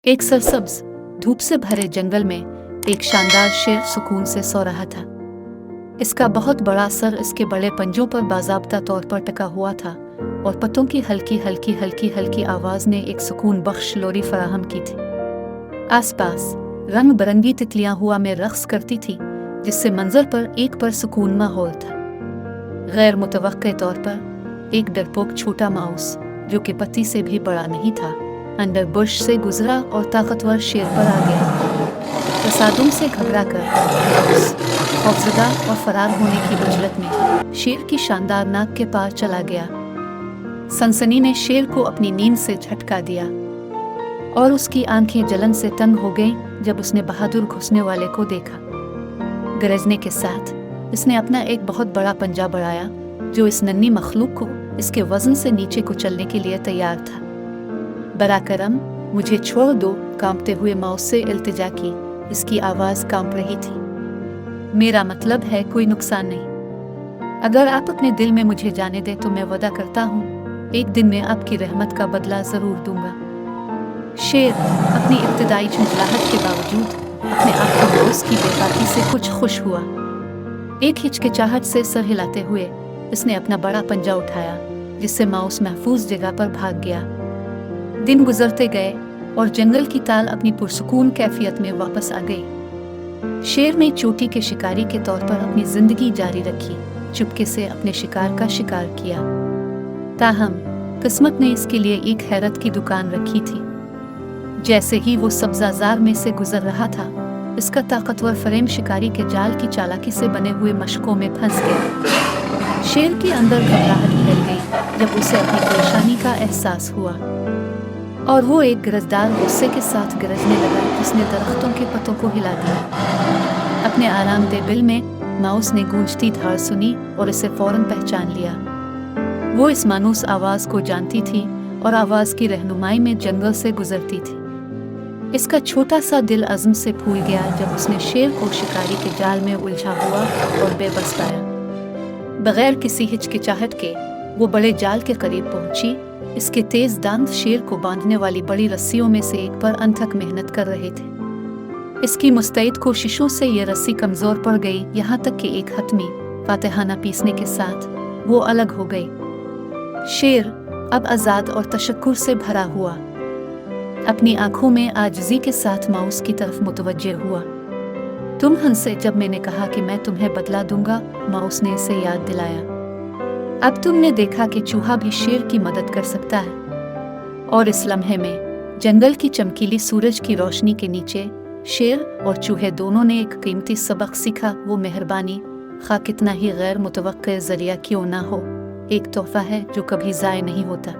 एक सरसब्ज धूप से भरे जंगल में एक शानदार शेर सुकून से सो रहा था। इसका बहुत बड़ा सर इसके बड़े पंजों पर बाज़ाब्ता तौर पर टिका हुआ था और पत्तों की हल्की आवाज़ ने एक सुकून बख्श लोरी फराहम की थी। आसपास रंग बिरंगी तितलियां हुआ में रक्स करती थी, जिससे मंजर पर एक परसुकून माहौल था। गैर मुतवक्के तौर पर एक डरपोक छोटा माउस, जो कि पत्ती से भी बड़ा नहीं था, अंडर बुश से गुजरा और ताकतवर शेर पर आ गया। तसादुम से घबराकर माउस खौफजदा और फरार होने की बजरत में शेर की शानदार नाक के पार चला गया। सनसनी ने शेर को अपनी नींद से झटका दिया और उसकी आंखें जलन से तंग हो गईं जब उसने बहादुर घुसने वाले को देखा। गरजने के साथ इसने अपना एक बहुत बड़ा पंजा बढ़ाया, जो इस नन्ही मखलूक को इसके वजन से नीचे कुचलने के लिए तैयार था। बराकरम, मुझे छोड़ दो, कांपते हुए माउस से इल्तिजा की। इसकी आवाज़ कांप रही थी। मेरा मतलब है कोई नुकसान नहीं। अगर आप अपने दिल में मुझे जाने दें तो मैं वादा करता हूँ, एक दिन मैं आपकी रहमत का बदला ज़रूर दूंगा। शेर अपनी इब्तिदाई झुंझलाहट के बावजूद अपने आप को माउस की बेबाकी से कुछ खुश हुआ। एक हिचकिचाहट से सर हिलाते हुए इसने अपना बड़ा पंजा उठाया, जिससे माउस महफूज जगह पर भाग गया। दिन गुजरते गए और जंगल की ताल अपनी पुरसुकून कैफियत में वापस आ गई। शेर ने चोटी के शिकारी के तौर पर अपनी जिंदगी जारी रखी, चुपके से अपने शिकार का शिकार किया। ताहम किस्मत ने इसके लिए एक हैरत की दुकान रखी थी। जैसे ही वो सब्जाजार में से गुजर रहा था, इसका ताकतवर फ्रेम शिकारी के जाल की चालाकी से बने हुए मशकों में फंस गया। शेर के अंदर घबराहट फैल गई जब उसे अपनी परेशानी का एहसास हुआ और वो एक गरजदार गुस्से के साथ गरजने लगा, जिसने दरख्तों के पत्तों को हिला दिया। अपने आरामदेह बिल में माउस ने गूंजती धार सुनी और इसे फौरन पहचान लिया। वो इस मानूस आवाज़ को जानती थी और आवाज़ की रहनुमाई में जंगल से गुजरती थी। इसका छोटा सा दिल अज़्म से फूल गया जब उसने शेर को शिकारी के जाल में उलझा हुआ और बेबस पाया। बगैर किसी हिचकिचाहट के वो बड़े जाल के करीब पहुंची। इसके तेज दांत शेर को बांधने वाली बड़ी रस्सियों में से एक पर अनथक मेहनत कर रहे थे। इसकी मुस्तैद कोशिशों से ये रस्सी कमजोर पड़ गई, यहाँ तक कि एक हतमी फातिहाना पीसने के साथ वो अलग हो गई। शेर अब आज़ाद और तशक्कुर से भरा हुआ अपनी आंखों में आजिज़ी के साथ माउस की तरफ मुतवज्जे हुआ। तुम हंसे जब मैंने कहा कि मैं तुम्हें बदला दूंगा, माउस ने इसे याद दिलाया। अब तुमने देखा कि चूहा भी शेर की मदद कर सकता है। और इस लम्हे में जंगल की चमकीली सूरज की रोशनी के नीचे शेर और चूहे दोनों ने एक कीमती सबक सीखा। वो मेहरबानी, खा कितना ही गैर मुतवक्के ज़रिया क्यों ना हो, एक तोहफा है जो कभी ज़ाय नहीं होता।